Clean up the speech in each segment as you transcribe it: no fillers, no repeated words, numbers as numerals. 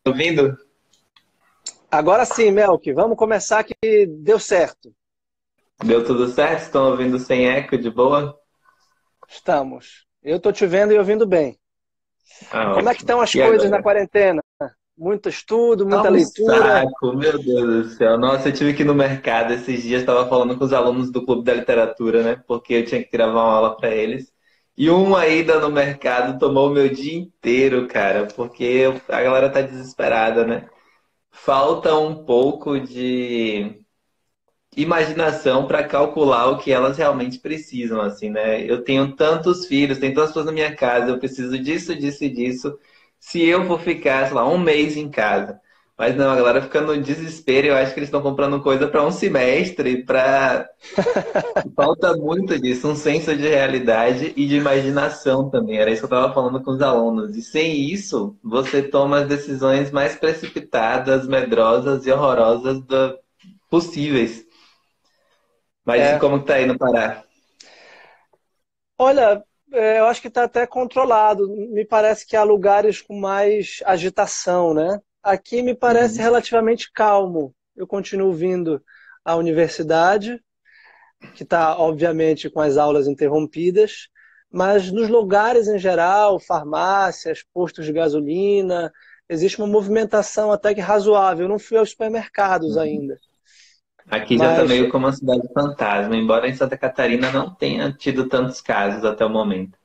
ouvindo? Agora sim, Melk, vamos começar que deu certo. Deu tudo certo? Estão ouvindo sem eco, de boa? Estamos. Eu estou te vendo e ouvindo bem. Ah, Como é que ótimo. estão as E coisas na agora? quarentena? Muito estudo, Tá muita um leitura. saco, meu Deus do céu. Nossa, eu tive que ir no mercado esses dias, estava falando com os alunos do Clube da Literatura, né? Porque eu tinha que gravar uma aula para eles. E uma ida no mercado tomou o meu dia inteiro, cara, porque a galera tá desesperada, né? Falta um pouco de imaginação para calcular o que elas realmente precisam, assim, né? Eu tenho tantos filhos, tenho tantas pessoas na minha casa, eu preciso disso, disso e disso. Se eu for ficar, sei lá, um mês em casa. Mas não, a galera fica no desespero, eu acho que eles estão comprando coisa para um semestre, para falta muito disso, um senso de realidade e de imaginação também. Era isso que eu estava falando com os alunos. E sem isso, você toma as decisões mais precipitadas, medrosas e horrorosas possíveis. Mas e É. como que tá aí no Pará? Olha, eu acho que está até controlado. Me parece que há lugares com mais agitação, né? Aqui me parece Uhum. relativamente calmo. Eu continuo vindo à universidade, que está, obviamente, com as aulas interrompidas, mas nos lugares em geral, farmácias, postos de gasolina, existe uma movimentação até que razoável. Eu não fui aos supermercados ainda, Aqui já tá mas meio como uma cidade fantasma, embora em Santa Catarina não tenha tido tantos casos até o momento.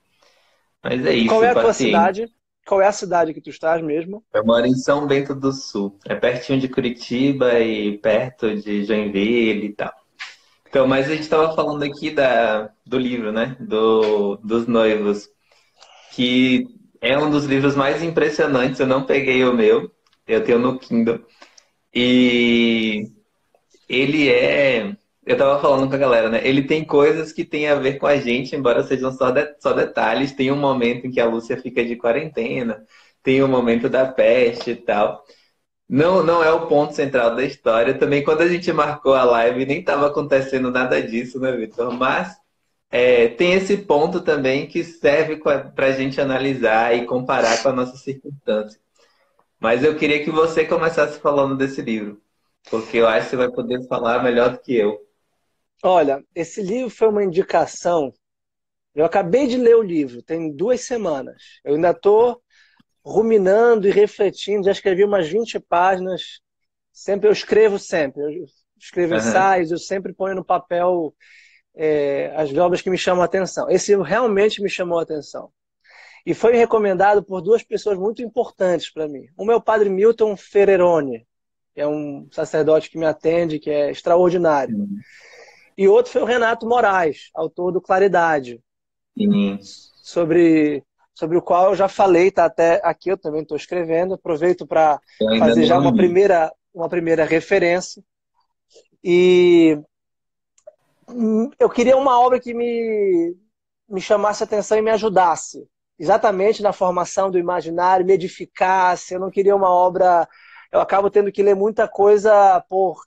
Mas é qual é isso, a tua paciente. cidade? Qual é a cidade que tu estás mesmo? Eu moro em São Bento do Sul. É pertinho de Curitiba e perto de Joinville e tal. Então, mas a gente estava falando aqui do livro, né? Dos noivos, que é um dos livros mais impressionantes. Eu não peguei o meu, eu tenho no Kindle. E ele é. Eu tava falando com a galera, né? Ele tem coisas que tem a ver com a gente, embora sejam só detalhes. Tem um momento em que a Lúcia fica de quarentena, tem o momento da peste e tal. Não, não é o ponto central da história. Também, quando a gente marcou a live, nem estava acontecendo nada disso, né, Vitor? Mas tem esse ponto também que serve para a gente analisar e comparar com a nossa circunstância. Mas eu queria que você começasse falando desse livro, porque eu acho que você vai poder falar melhor do que eu. Olha, esse livro foi uma indicação. Eu acabei de ler o livro, tem 2 semanas. Eu ainda estou ruminando e refletindo, já escrevi umas 20 páginas. Sempre eu escrevo sempre. Eu escrevo Aham. ensaios, eu sempre ponho no papel as obras que me chamam a atenção. Esse livro realmente me chamou a atenção. E foi recomendado por duas pessoas muito importantes para mim. Um é o padre Milton Ferreroni, que é um sacerdote que me atende, que é extraordinário. E outro foi o Renato Moraes, autor do Claridade, Sim. sobre o qual eu já falei, tá até aqui, eu também estou escrevendo. Aproveito para Eu ainda fazer já não li. uma primeira referência. E eu queria uma obra que me chamasse a atenção e me ajudasse, exatamente na formação do imaginário, me edificasse. Eu não queria uma obra. Eu acabo tendo que ler muita coisa por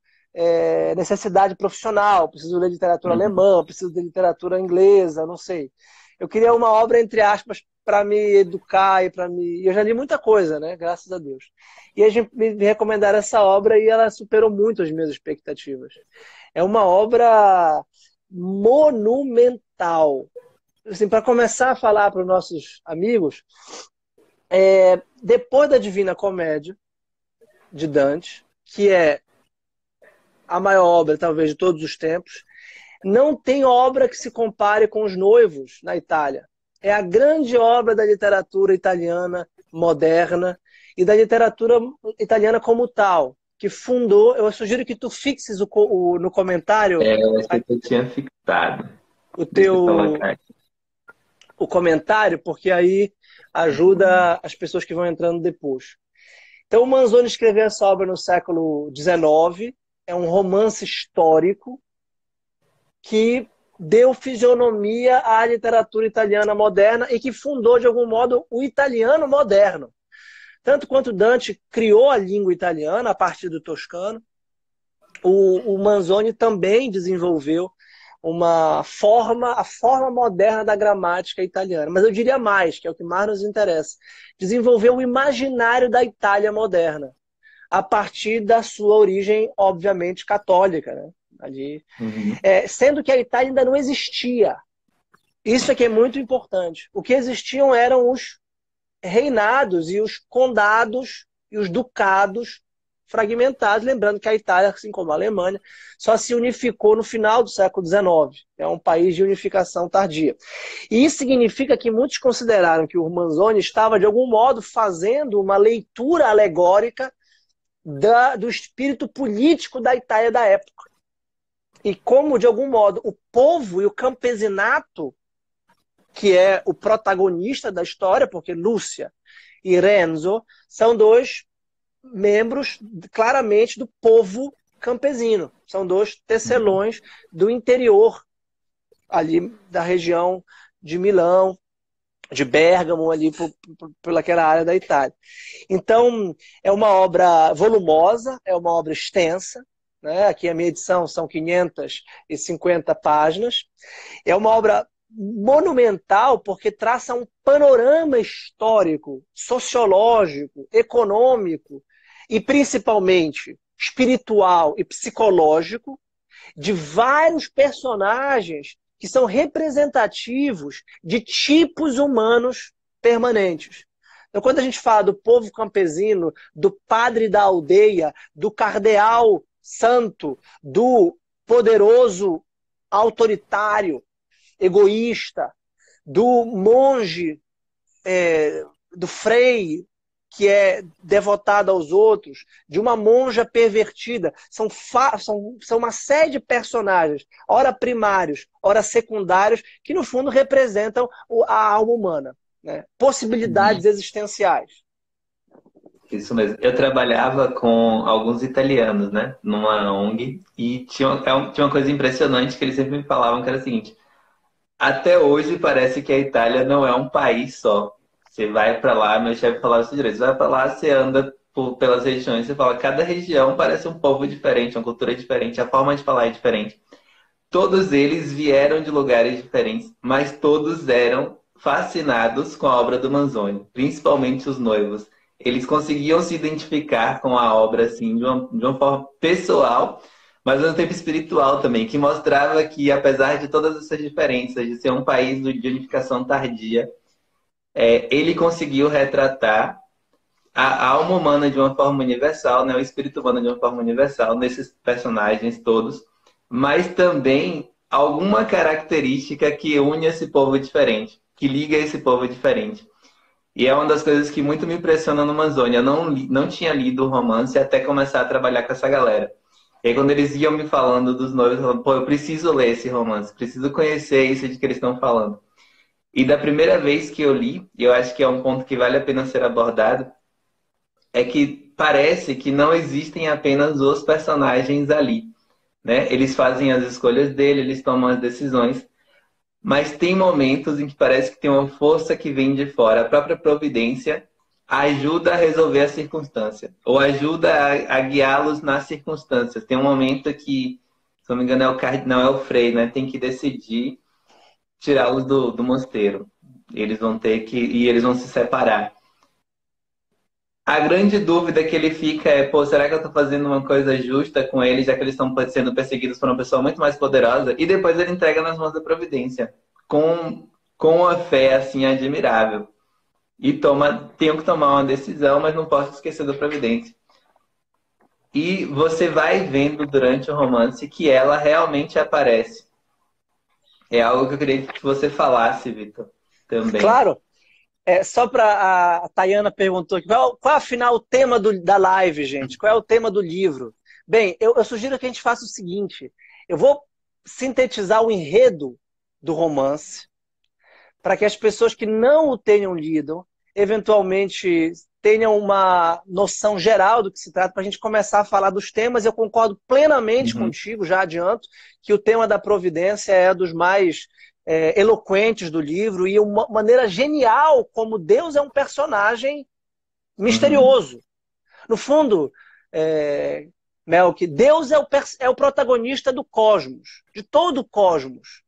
necessidade profissional. Preciso ler literatura Uhum. alemã, preciso ler literatura inglesa, não sei. Eu queria uma obra, entre aspas, para me educar e para me. Eu já li muita coisa, né? Graças a Deus. E a gente me recomendaram essa obra e ela superou muito as minhas expectativas. É uma obra monumental. Assim, para começar a falar para os nossos amigos, depois da Divina Comédia de Dante, que é a maior obra talvez de todos os tempos, não tem obra que se compare com Os Noivos na Itália. É a grande obra da literatura italiana moderna e da literatura italiana como tal, que fundou. Eu sugiro que tu fixes no comentário Eu achei que eu tinha fixado. o Deixa eu teu colocar aqui. o comentário, porque aí ajuda as pessoas que vão entrando depois. Então, o Manzoni escreveu essa obra no século XIX, é um romance histórico que deu fisionomia à literatura italiana moderna e que fundou, de algum modo, o italiano moderno. Tanto quanto Dante criou a língua italiana a partir do toscano, o Manzoni também desenvolveu a forma moderna da gramática italiana. Mas eu diria mais, que é o que mais nos interessa, desenvolver o imaginário da Itália moderna, a partir da sua origem, obviamente, católica, né? Ali, Uhum. sendo que a Itália ainda não existia. Isso aqui é muito importante. O que existiam eram os reinados e os condados e os ducados fragmentados, lembrando que a Itália, assim como a Alemanha, só se unificou no final do século XIX. É um país de unificação tardia. E isso significa que muitos consideraram que o Manzoni estava, de algum modo, fazendo uma leitura alegórica do espírito político da Itália da época. E como, de algum modo, o povo e o campesinato, que é o protagonista da história, porque Lúcia e Renzo são dois membros claramente do povo campesino. São dois tecelões do interior, ali da região de Milão, de Bérgamo, ali pelaquela área da Itália. Então, é uma obra volumosa, é uma obra extensa, né? Aqui a minha edição são 550 páginas. É uma obra monumental porque traça um panorama histórico, sociológico, econômico e principalmente espiritual e psicológico de vários personagens que são representativos de tipos humanos permanentes. Então, quando a gente fala do povo campesino, do padre da aldeia, do cardeal santo, do poderoso autoritário, egoísta, do monge, do frei, que é devotado aos outros, de uma monja pervertida. São uma série de personagens, ora primários, ora secundários, que no fundo representam a alma humana, né? Possibilidades existenciais. Isso mesmo. Eu trabalhava com alguns italianos, né, numa ONG, e tinha uma coisa impressionante que eles sempre me falavam, que era o seguinte: até hoje parece que a Itália não é um país só. Você vai para lá, meu chefe falava isso direito, você vai para lá, você anda pelas regiões, você fala, cada região parece um povo diferente, uma cultura diferente, a forma de falar é diferente. Todos eles vieram de lugares diferentes, mas todos eram fascinados com a obra do Manzoni, principalmente os noivos. Eles conseguiam se identificar com a obra assim, de uma forma pessoal, mas ao mesmo tempo espiritual também, que mostrava que, apesar de todas essas diferenças, de ser um país de unificação tardia, ele conseguiu retratar a alma humana de uma forma universal, né, o espírito humano de uma forma universal, nesses personagens todos, mas também alguma característica que une esse povo diferente, que liga esse povo diferente. E é uma das coisas que muito me impressiona no Manzoni. Eu não tinha lido o romance até começar a trabalhar com essa galera. E aí, quando eles iam me falando dos noivos, eu falava, pô, eu preciso ler esse romance, preciso conhecer isso de que eles estão falando. E da primeira vez que eu li, e eu acho que é um ponto que vale a pena ser abordado, é que parece que não existem apenas os personagens ali, né? Eles fazem as escolhas dele, eles tomam as decisões, mas tem momentos em que parece que tem uma força que vem de fora. A própria providência ajuda a resolver a circunstância, ou ajuda a guiá-los nas circunstâncias. Tem um momento que, se não me engano, não é o Frei, né? Tem que decidir tirá-los do mosteiro. Eles vão ter que... E eles vão se separar. A grande dúvida que ele fica é, pô, será que eu estou fazendo uma coisa justa com eles, já que eles estão sendo perseguidos por uma pessoa muito mais poderosa? E depois ele entrega nas mãos da providência, com uma fé, assim, admirável. E tenho que tomar uma decisão, mas não posso esquecer da providência. E você vai vendo durante o romance que ela realmente aparece. É algo que eu queria que você falasse, Vitor, também. Claro. Só para a Tayana perguntou aqui, qual afinal o tema da live, gente? Qual é o tema do livro? Bem, eu sugiro que a gente faça o seguinte: eu vou sintetizar o enredo do romance para que as pessoas que não o tenham lido, eventualmente tenham uma noção geral do que se trata, para a gente começar a falar dos temas. Eu concordo plenamente contigo, já adianto, que o tema da providência é dos mais eloquentes do livro, e uma maneira genial como Deus é um personagem misterioso. No fundo, Melk, Deus é o protagonista do cosmos, de todo o cosmos.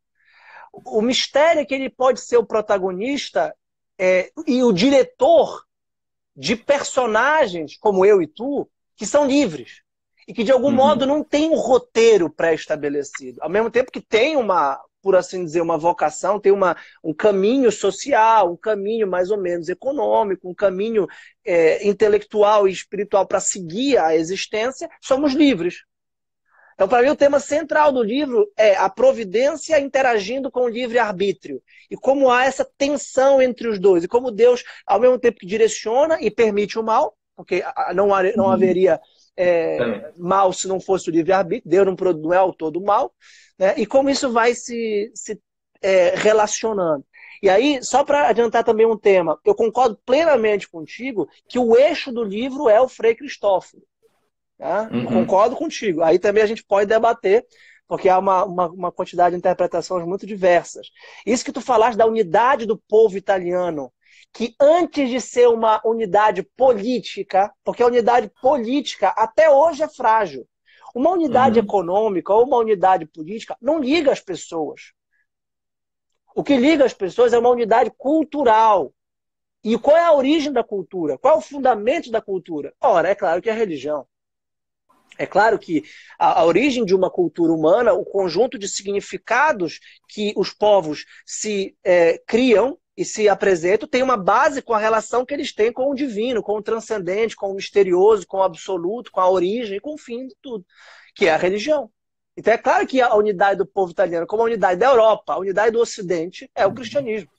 O mistério é que ele pode ser o protagonista e o diretor de personagens como eu e tu, que são livres. E que, de algum modo, não tem um roteiro pré-estabelecido. Ao mesmo tempo que tem uma, por assim dizer, uma vocação, tem um caminho social, um caminho mais ou menos econômico, um caminho intelectual e espiritual para seguir a existência, somos livres. Então, para mim, o tema central do livro é a providência interagindo com o livre-arbítrio. E como há essa tensão entre os dois. E como Deus, ao mesmo tempo que direciona e permite o mal, porque não haveria mal se não fosse o livre-arbítrio, Deus não é autor do mal, né? E como isso vai se relacionando. E aí, só para adiantar também um tema, eu concordo plenamente contigo que o eixo do livro é o Frei Cristóforo. Tá? Eu concordo contigo. Aí também a gente pode debater, porque há uma quantidade de interpretações muito diversas. Isso que tu falaste da unidade do povo italiano, que antes de ser uma unidade política, porque a unidade política até hoje é frágil. Uma unidade econômica ou uma unidade política não liga as pessoas. O que liga as pessoas é uma unidade cultural. E qual é a origem da cultura? Qual é o fundamento da cultura? Ora, é claro que é a religião. É claro que a origem de uma cultura humana, o conjunto de significados que os povos se criam e se apresentam, tem uma base com a relação que eles têm com o divino, com o transcendente, com o misterioso, com o absoluto, com a origem e com o fim de tudo, que é a religião. Então é claro que a unidade do povo italiano, como a unidade da Europa, a unidade do Ocidente, é o cristianismo.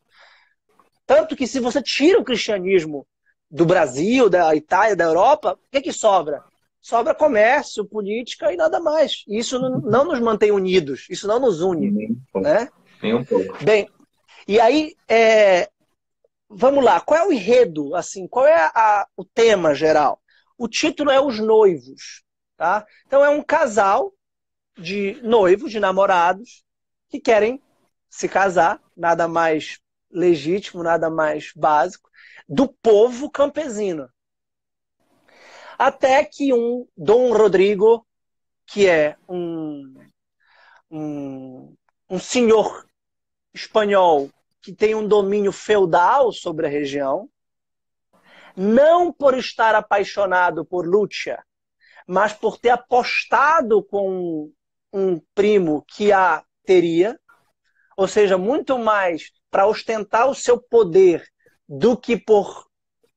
Tanto que se você tira o cristianismo do Brasil, da Itália, da Europa, o que sobra? Sobra comércio, política e nada mais. E isso não nos mantém unidos, isso não nos une. Né? Nem um pouco. Bem, e aí, vamos lá, qual é o enredo? Assim, qual é o tema geral? O título é Os Noivos. Tá? Então é um casal de noivos, de namorados, que querem se casar, nada mais legítimo, nada mais básico, do povo campesino. Até que um Dom Rodrigo, que é um senhor espanhol que tem um domínio feudal sobre a região, não por estar apaixonado por Lúcia, mas por ter apostado com um primo que a teria, ou seja, muito mais para ostentar o seu poder do que por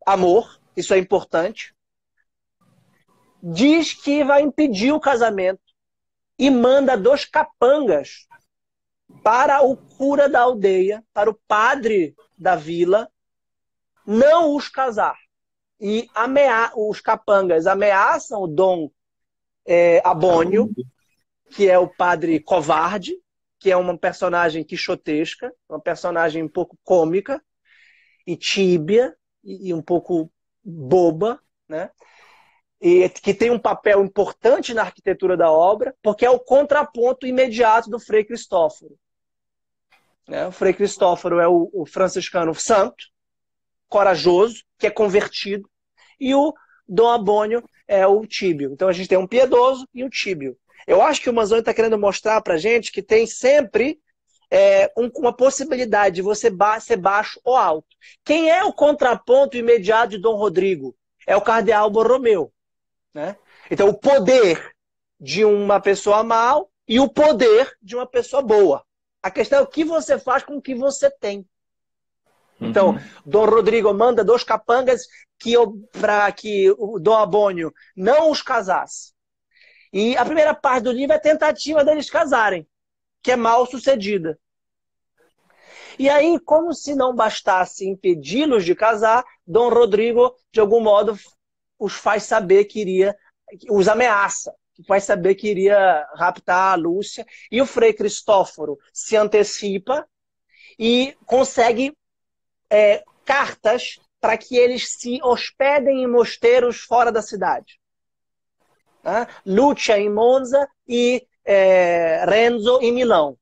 amor, isso é importante, diz que vai impedir o casamento e manda 2 capangas para o cura da aldeia, para o padre da vila, não os casar. E os capangas ameaçam o Dom Abônio, que é o padre covarde, que é uma personagem quixotesca, uma personagem um pouco cômica e tíbia e um pouco boba, né? E que tem um papel importante na arquitetura da obra, porque é o contraponto imediato do Frei Cristóforo. O Frei Cristóforo é o franciscano santo, corajoso, que é convertido, e o Dom Abônio é o tíbio. Então a gente tem um piedoso e um tíbio. Eu acho que o Manzoni está querendo mostrar para a gente que tem sempre uma possibilidade de você ser baixo ou alto. Quem é o contraponto imediato de Dom Rodrigo? É o cardeal Borromeu. Né? Então, o poder de uma pessoa mal e o poder de uma pessoa boa. A questão é o que você faz com o que você tem. Então, Dom Rodrigo manda 2 capangas para que o Dom Abônio não os casasse. E a primeira parte do livro é a tentativa deles casarem, que é mal sucedida. E aí, como se não bastasse impedi-los de casar, Dom Rodrigo, de algum modo, os faz saber que os ameaça, faz saber que iria raptar a Lúcia, e o Frei Cristóforo se antecipa e consegue cartas para que eles se hospedem em mosteiros fora da cidade. Lúcia em Monza e Renzo em Milão.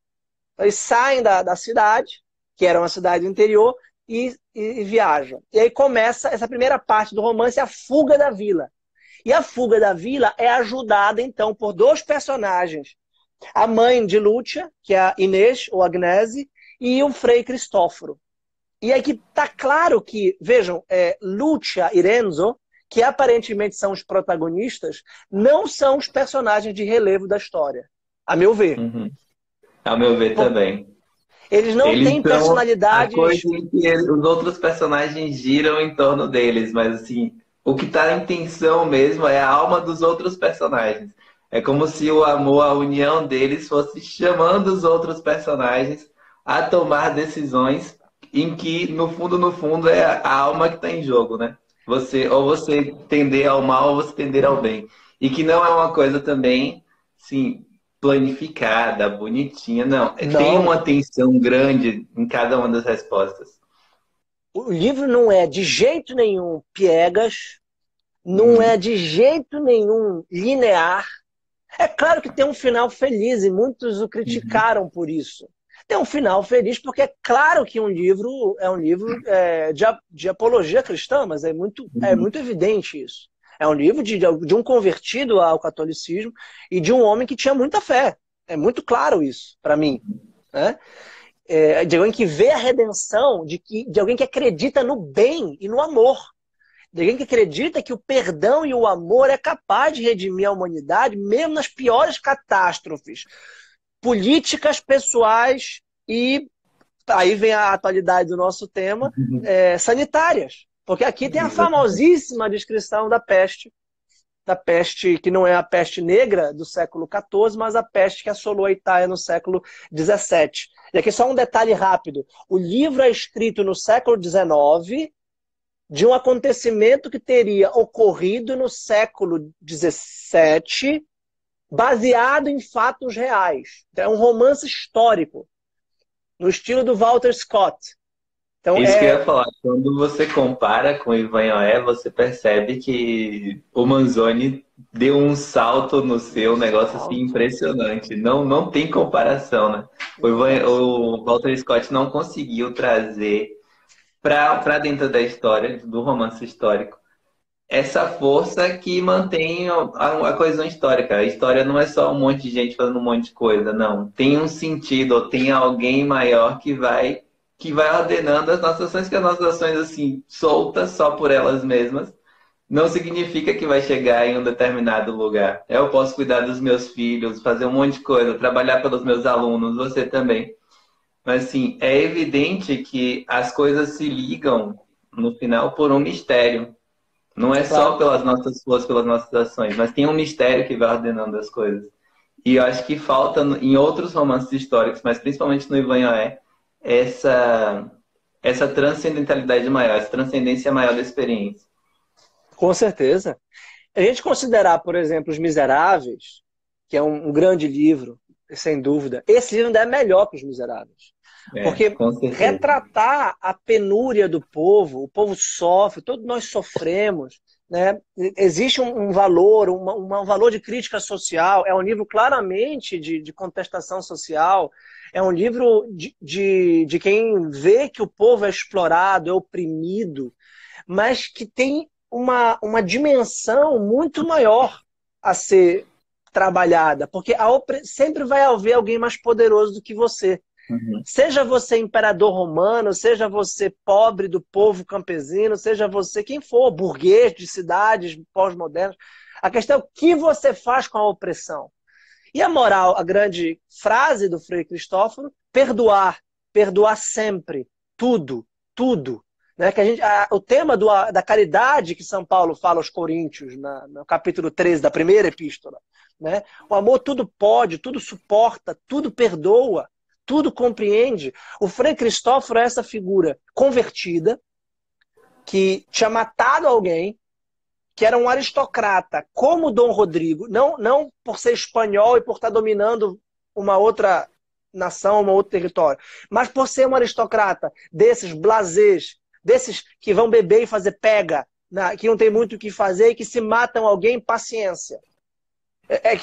Eles saem da cidade, que era uma cidade interior, e viajam. E aí começa essa primeira parte do romance, a fuga da vila. E a fuga da vila é ajudada, então, por dois personagens. A mãe de Lúcia, que é a Inês, ou Agnese, e o Frei Cristóforo. E aí que tá claro que, vejam, Lúcia e Renzo, que aparentemente são os protagonistas, não são os personagens de relevo da história, a meu ver. Uhum. Ao meu ver também. Eles não Eles têm são a coisa personalidades. em que os outros personagens giram em torno deles, mas assim, o que está em tensão mesmo é a alma dos outros personagens. É como se o amor, a união deles fosse chamando os outros personagens a tomar decisões em que, no fundo, é a alma que está em jogo, né? Ou você tender ao mal ou você tender ao bem. E que não é uma coisa também, sim, planificada, bonitinha, não. Tem Não. uma tensão grande em cada uma das respostas. O livro não é de jeito nenhum piegas, não é Uhum. de jeito nenhum linear. É claro que tem um final feliz e muitos o Uhum. criticaram por isso. Tem um final feliz porque é claro que um livro é um livro de apologia cristã, mas é Uhum. muito evidente isso. É um livro de um convertido ao catolicismo e de um homem que tinha muita fé. É muito claro isso para mim, né? De alguém que vê a redenção, de alguém que acredita no bem e no amor. De alguém que acredita que o perdão e o amor é capaz de redimir a humanidade, mesmo nas piores catástrofes políticas, pessoais e, aí vem a atualidade do nosso tema, sanitárias. Porque aqui tem a Exatamente. famosíssima descrição da peste que não é a peste negra do século XIV, mas a peste que assolou a Itália no século XVII. E aqui só um detalhe rápido. O livro é escrito no século XIX, de um acontecimento que teria ocorrido no século XVII, baseado em fatos reais. Então, é um romance histórico, no estilo do Walter Scott. Então, Isso que eu ia falar, quando você compara com o Ivanhoé, você percebe que o Manzoni deu um salto no seu negócio assim alto, impressionante. Não, não tem comparação, né? O Walter Scott não conseguiu trazer para dentro da história, do romance histórico, essa força que mantém a coesão histórica. A história não é só um monte de gente fazendo um monte de coisa, não. Tem um sentido, ou tem alguém maior que vai ordenando as nossas ações, que as nossas ações assim soltas só por elas mesmas não significa que vai chegar em um determinado lugar. Eu posso cuidar dos meus filhos, fazer um monte de coisa, trabalhar pelos meus alunos, você também. Mas assim, é evidente que as coisas se ligam no final por um mistério. Não é só claro. pelas nossas forças, pelas nossas ações, mas tem um mistério que vai ordenando as coisas. E eu acho que falta em outros romances históricos, mas principalmente no Ivanhoé, essa, essa transcendentalidade maior, essa transcendência maior da experiência. Com certeza. A gente considerar, por exemplo, Os Miseráveis, que é um grande livro, sem dúvida, esse livro ainda é melhor que Os Miseráveis. É, Porque com certeza. retratar a penúria do povo, o povo sofre, todos nós sofremos, né? Existe um valor, um valor de crítica social, é um livro claramente de contestação social, é um livro de quem vê que o povo é explorado, é oprimido, mas que tem uma dimensão muito maior a ser trabalhada, porque sempre vai haver alguém mais poderoso do que você. Uhum. Seja você imperador romano, seja você pobre do povo campesino, seja você quem for, burguês de cidades pós-modernas. A questão é o que você faz com a opressão. E a moral, a grande frase do Frei Cristóforo, perdoar, perdoar sempre, tudo, tudo. Né? Que o tema da caridade que São Paulo fala aos Coríntios, no capítulo 13 da primeira epístola. Né? O amor tudo pode, tudo suporta, tudo perdoa, tudo compreende. O Frei Cristóforo é essa figura convertida que tinha matado alguém, que era um aristocrata, como Dom Rodrigo, não por ser espanhol e por estar dominando uma outra nação, um outro território, mas por ser um aristocrata desses blasés, desses que vão beber e fazer pega, que não tem muito o que fazer e que se matam alguém, paciência.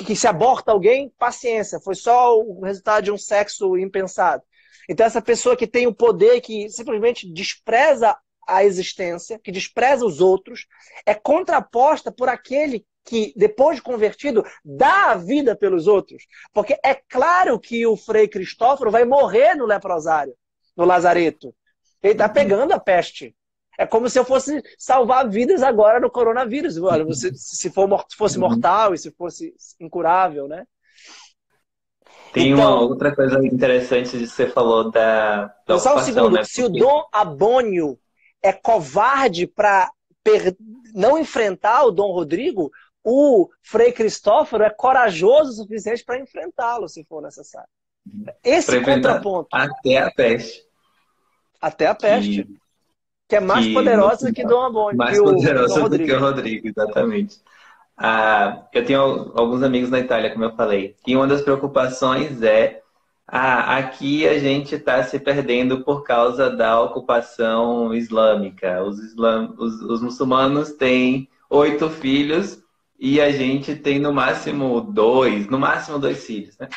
Que se aborta alguém, paciência. Foi só o resultado de um sexo impensado. Então essa pessoa que tem o poder, que simplesmente despreza a existência, que despreza os outros, é contraposta por aquele que, depois de convertido, dá a vida pelos outros. Porque é claro que o Frei Cristóforo vai morrer no leprosário, no lazareto. Ele está pegando a peste. É como se eu fosse salvar vidas agora no coronavírus. Olha, se fosse mortal e se fosse incurável, né? Tem uma Então, outra coisa interessante de você falou da só um ocupação, segundo. né? Se o Dom Abônio é covarde para não enfrentar o Dom Rodrigo, o Frei Cristóforo é corajoso o suficiente para enfrentá-lo, se for necessário. Esse Para enfrentar contraponto, até a peste, até a que, peste, que é mais que no poderosa que final, Dom Abônio, que mais o Dom poderosa do que Rodrigo. o Rodrigo, exatamente. Eu tenho alguns amigos na Itália, como eu falei, e uma das preocupações é aqui a gente está se perdendo por causa da ocupação islâmica. Os muçulmanos têm 8 filhos e a gente tem no máximo dois filhos, né?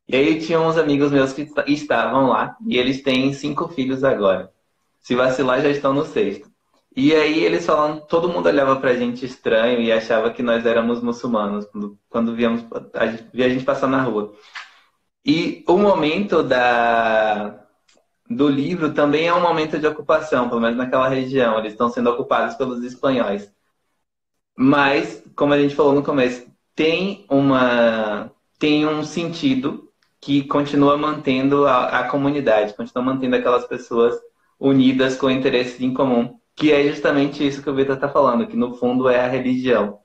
E aí tinha uns amigos meus que estavam lá e eles têm 5 filhos agora. Se vacilar, já estão no sexto. E aí eles falando, todo mundo olhava pra gente estranho e achava que nós éramos muçulmanos quando via a gente passar na rua. E o momento do livro também é um momento de ocupação, pelo menos naquela região. Eles estão sendo ocupados pelos espanhóis. Mas, como a gente falou no começo, tem um sentido que continua mantendo a comunidade, continua mantendo aquelas pessoas unidas com interesses em comum, que é justamente isso que o Vitor está falando, que no fundo é a religião.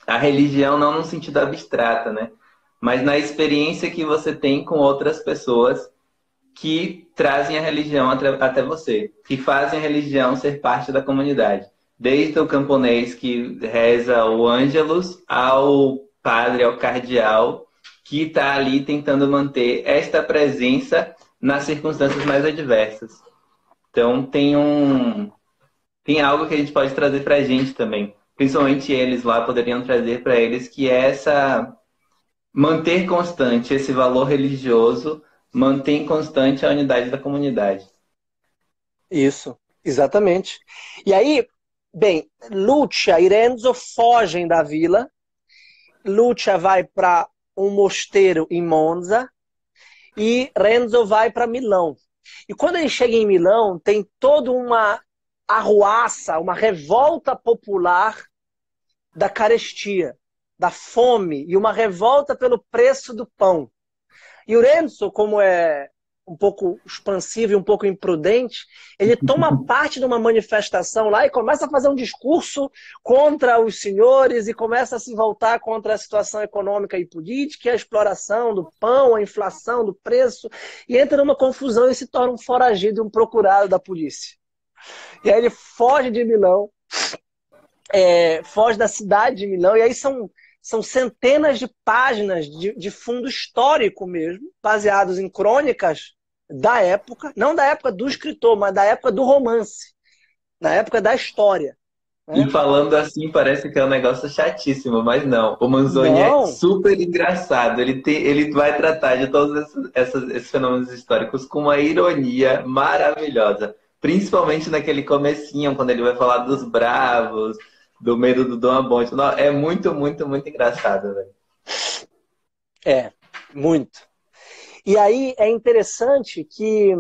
A religião não no sentido abstrato, né? Mas na experiência que você tem com outras pessoas que trazem a religião até você, que fazem a religião ser parte da comunidade. Desde o camponês que reza o Ângelus, ao padre, ao cardeal, que está ali tentando manter esta presença nas circunstâncias mais adversas. Então tem algo que a gente pode trazer para a gente também. Principalmente eles lá poderiam trazer para eles, que é manter constante esse valor religioso, mantém constante a unidade da comunidade. Isso, exatamente. E aí, bem, Lucia e Renzo fogem da vila. Lucia vai para um mosteiro em Monza e Renzo vai para Milão. E quando ele chega em Milão, tem toda uma arruaça, uma revolta popular da carestia, da fome e uma revolta pelo preço do pão. E o Renzo, como é um pouco expansivo e um pouco imprudente, ele toma parte de uma manifestação lá e começa a fazer um discurso contra os senhores e começa a se voltar contra a situação econômica e política, a exploração do pão, a inflação do preço, e entra numa confusão e se torna um foragido, um procurado da polícia. E aí ele foge de Milão, foge da cidade de Milão, e aí são centenas de páginas de fundo histórico mesmo, baseados em crônicas da época, não da época do escritor, mas da época do romance, na época da história. Né? E falando assim, parece que é um negócio chatíssimo, mas não. O Manzoni é super engraçado. Ele vai tratar de todos esses fenômenos históricos com uma ironia maravilhosa. Principalmente naquele comecinho, quando ele vai falar dos bravos, do medo do Dom Abonte. É muito, muito, muito engraçado, velho. É, muito. E aí é interessante que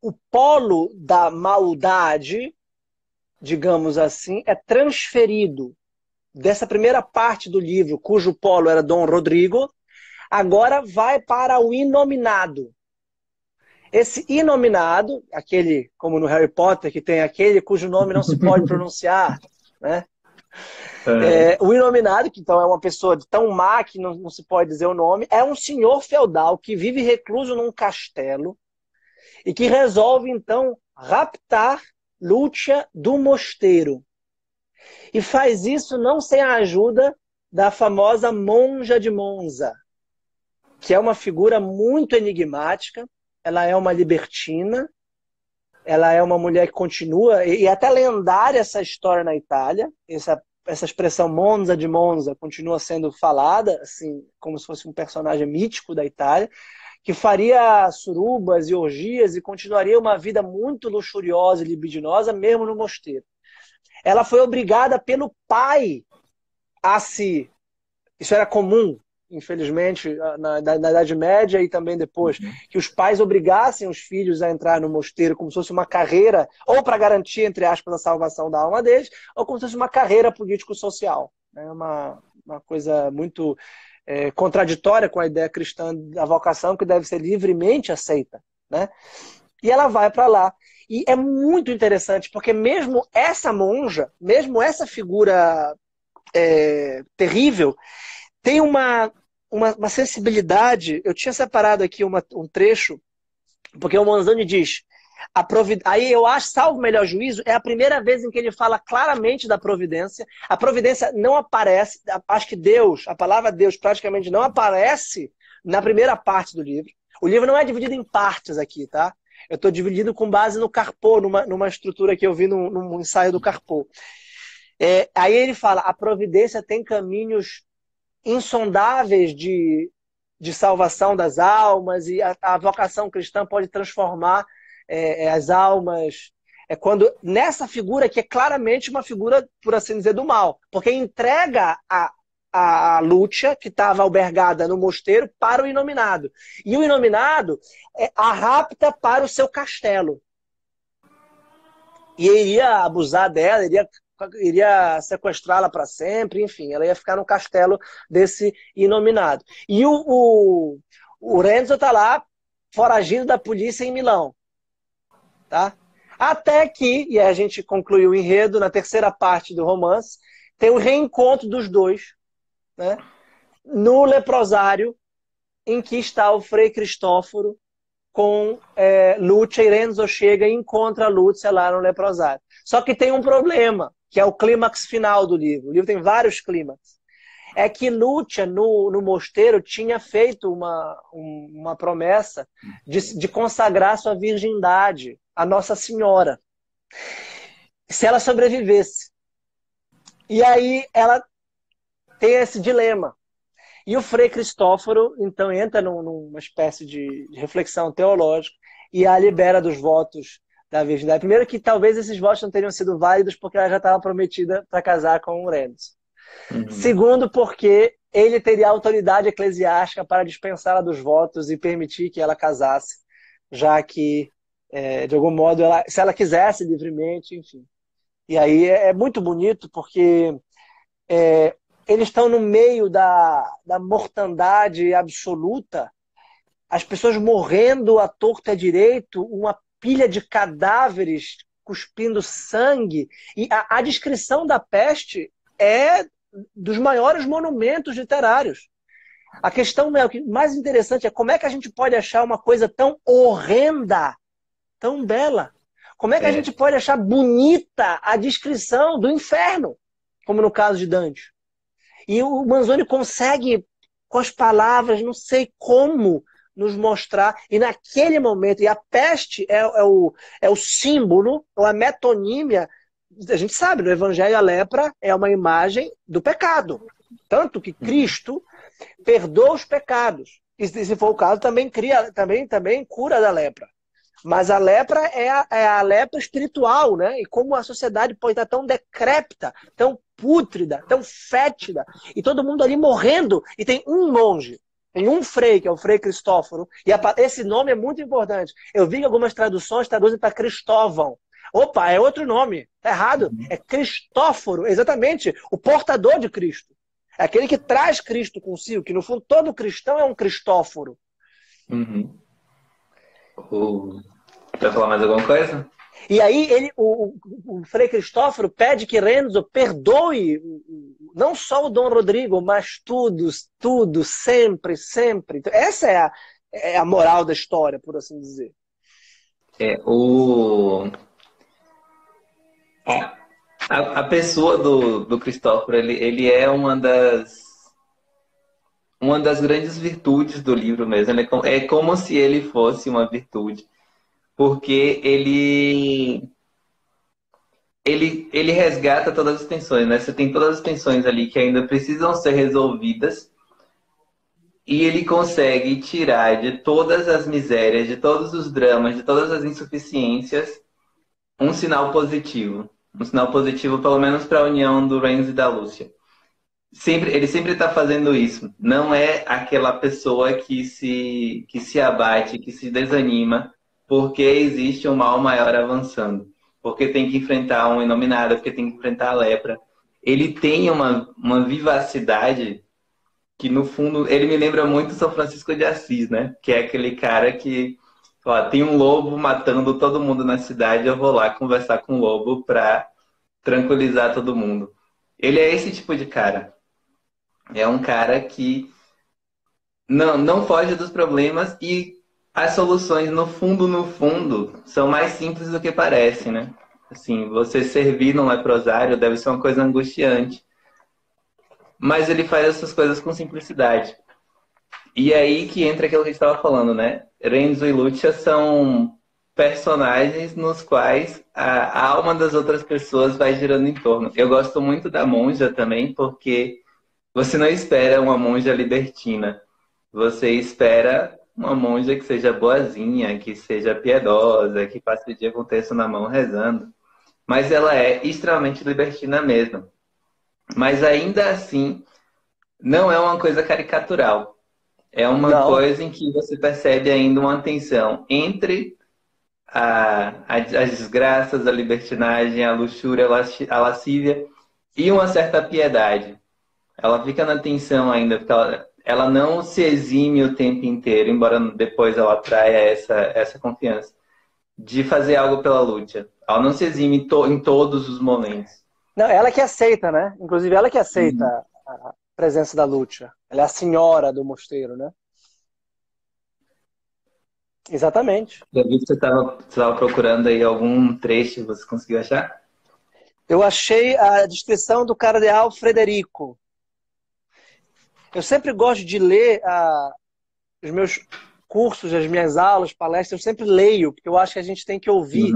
o polo da maldade, digamos assim, é transferido dessa primeira parte do livro, cujo polo era Dom Rodrigo, agora vai para o inominado. Esse inominado, aquele, como no Harry Potter, que tem aquele cujo nome não se pode pronunciar, né? O inominado, que então é uma pessoa tão má que não se pode dizer o nome, é um senhor feudal que vive recluso num castelo e que resolve então raptar Lucia do mosteiro. E faz isso não sem a ajuda da famosa monja de Monza, que é uma figura muito enigmática. Ela é uma libertina, ela é uma mulher que continua, e é até lendária essa história na Itália, essa expressão Monza de Monza continua sendo falada, assim, como se fosse um personagem mítico da Itália, que faria surubas e orgias e continuaria uma vida muito luxuriosa e libidinosa, mesmo no mosteiro. ela foi obrigada pelo pai a se... Isso era comum, infelizmente, na Idade Média e também depois, que os pais obrigassem os filhos a entrar no mosteiro como se fosse uma carreira, ou para garantir, entre aspas, a salvação da alma deles, ou como se fosse uma carreira político-social. É uma coisa muito contraditória com a ideia cristã da vocação, que deve ser livremente aceita, né? E ela vai para lá. E é muito interessante, porque mesmo essa monja, mesmo essa figura terrível, tem uma sensibilidade. Eu tinha separado aqui um trecho, porque o Manzoni diz, aí eu acho, salvo o melhor juízo, é a primeira vez em que ele fala claramente da providência. A providência não aparece, acho que Deus, a palavra Deus praticamente não aparece na primeira parte do livro. O livro não é dividido em partes aqui, tá? Eu estou dividido com base no Carpo, numa estrutura que eu vi num ensaio do Carpo. Aí ele fala, a providência tem caminhos insondáveis de salvação das almas, e a vocação cristã pode transformar as almas. Nessa figura que é claramente uma figura, por assim dizer, do mal, porque entrega a Lúcia, que estava albergada no mosteiro, para o Inominado. E o Inominado a rapta para o seu castelo. E iria abusar dela, iria sequestrá-la para sempre, enfim, ela ia ficar no castelo desse Inominado. E o Renzo está lá, foragido da polícia em Milão. Tá? Até que, e a gente conclui o enredo na terceira parte do romance, tem o reencontro dos dois, né, no leprosário, em que está o Frei Cristóforo com Lúcia, e Renzo chega e encontra a Lúcia lá no leprosário. Só que tem um problema, que é o clímax final do livro. O livro tem vários clímax. É que Lúcia, no mosteiro, tinha feito uma promessa de consagrar sua virgindade a Nossa Senhora, se ela sobrevivesse. E aí ela tem esse dilema. E o Frei Cristóforo, então, entra numa espécie de reflexão teológica e a libera dos votos da virgindade. Primeiro que talvez esses votos não teriam sido válidos porque ela já estava prometida para casar com o Renzo. Segundo, porque ele teria autoridade eclesiástica para dispensá-la dos votos e permitir que ela casasse, já que, de algum modo, se ela quisesse livremente, enfim. E aí é muito bonito porque eles estão no meio da mortandade absoluta, as pessoas morrendo à torta e à direito, uma pilha de cadáveres cuspindo sangue, e a descrição da peste é dos maiores monumentos literários. A questão o que mais interessante é como é que a gente pode achar uma coisa tão horrenda, tão bela? Como é que a gente pode achar bonita a descrição do inferno, como no caso de Dante? E o Manzoni consegue, com as palavras, não sei como, nos mostrar. E naquele momento, e a peste é o símbolo, ou a metonímia. A gente sabe, no Evangelho a lepra é uma imagem do pecado. Tanto que Cristo perdoa os pecados. E se for o caso, também cura da lepra. Mas a lepra é a lepra espiritual, né? E como a sociedade pode estar tão decrépita, tão pútrida, tão fétida, e todo mundo ali morrendo, e tem um monge, tem um frei, que é o Frei Cristóforo, e esse nome é muito importante. Eu vi que algumas traduções traduzem para Cristóvão. Opa, é outro nome, tá errado. É Cristóforo, exatamente, o portador de Cristo. É aquele que traz Cristo consigo, que no fundo todo cristão é um Cristóforo. Quer falar mais alguma coisa? E aí o Frei Cristóforo pede que Renzo perdoe não só o Dom Rodrigo, mas tudo, sempre, sempre. Então, essa é a moral da história, por assim dizer. A pessoa do Cristóforo, ele é uma das grandes virtudes do livro mesmo. É como se ele fosse uma virtude. Porque ele resgata todas as tensões, né? Você tem todas as tensões ali que ainda precisam ser resolvidas, e ele consegue tirar de todas as misérias, de todos os dramas, de todas as insuficiências, um sinal positivo. Um sinal positivo, pelo menos para a união do Reigns e da Lúcia. Ele sempre está fazendo isso. Não é aquela pessoa que se abate, que se desanima, porque existe um mal maior avançando. Porque tem que enfrentar um Inominado, porque tem que enfrentar a lepra. Ele tem uma vivacidade que, no fundo, ele me lembra muito São Francisco de Assis, né? Que é aquele cara que, ó, tem um lobo matando todo mundo na cidade, eu vou lá conversar com o lobo para tranquilizar todo mundo. Ele é esse tipo de cara. É um cara que não foge dos problemas e as soluções, no fundo, são mais simples do que parecem, né? Assim, você servir num leprosário deve ser uma coisa angustiante. Mas ele faz essas coisas com simplicidade. E aí que entra aquilo que a gente estava falando, né? Renzo e Lucia são personagens nos quais a alma das outras pessoas vai girando em torno. Eu gosto muito da monja também, porque você não espera uma monja libertina. Você espera uma monja que seja boazinha, que seja piedosa, que passe o dia com o terço na mão rezando. Mas ela é extremamente libertina mesmo. Mas ainda assim, não é uma coisa caricatural. É uma coisa em que você percebe ainda uma tensão entre as desgraças, a libertinagem, a luxúria, a lascívia e uma certa piedade. Ela fica na tensão ainda, porque ela não se exime o tempo inteiro, embora depois ela traia essa confiança, de fazer algo pela Lúcia. Ela não se exime em todos os momentos. Não, ela que aceita, né? Inclusive ela que aceita a presença da Lúcia. Ela é a senhora do mosteiro, né? Exatamente. Eu vi que você estava procurando aí algum trecho, você conseguiu achar? Eu achei a descrição do cardeal Frederico. Eu sempre gosto de ler os meus cursos, as minhas aulas, palestras, eu sempre leio, porque eu acho que a gente tem que ouvir.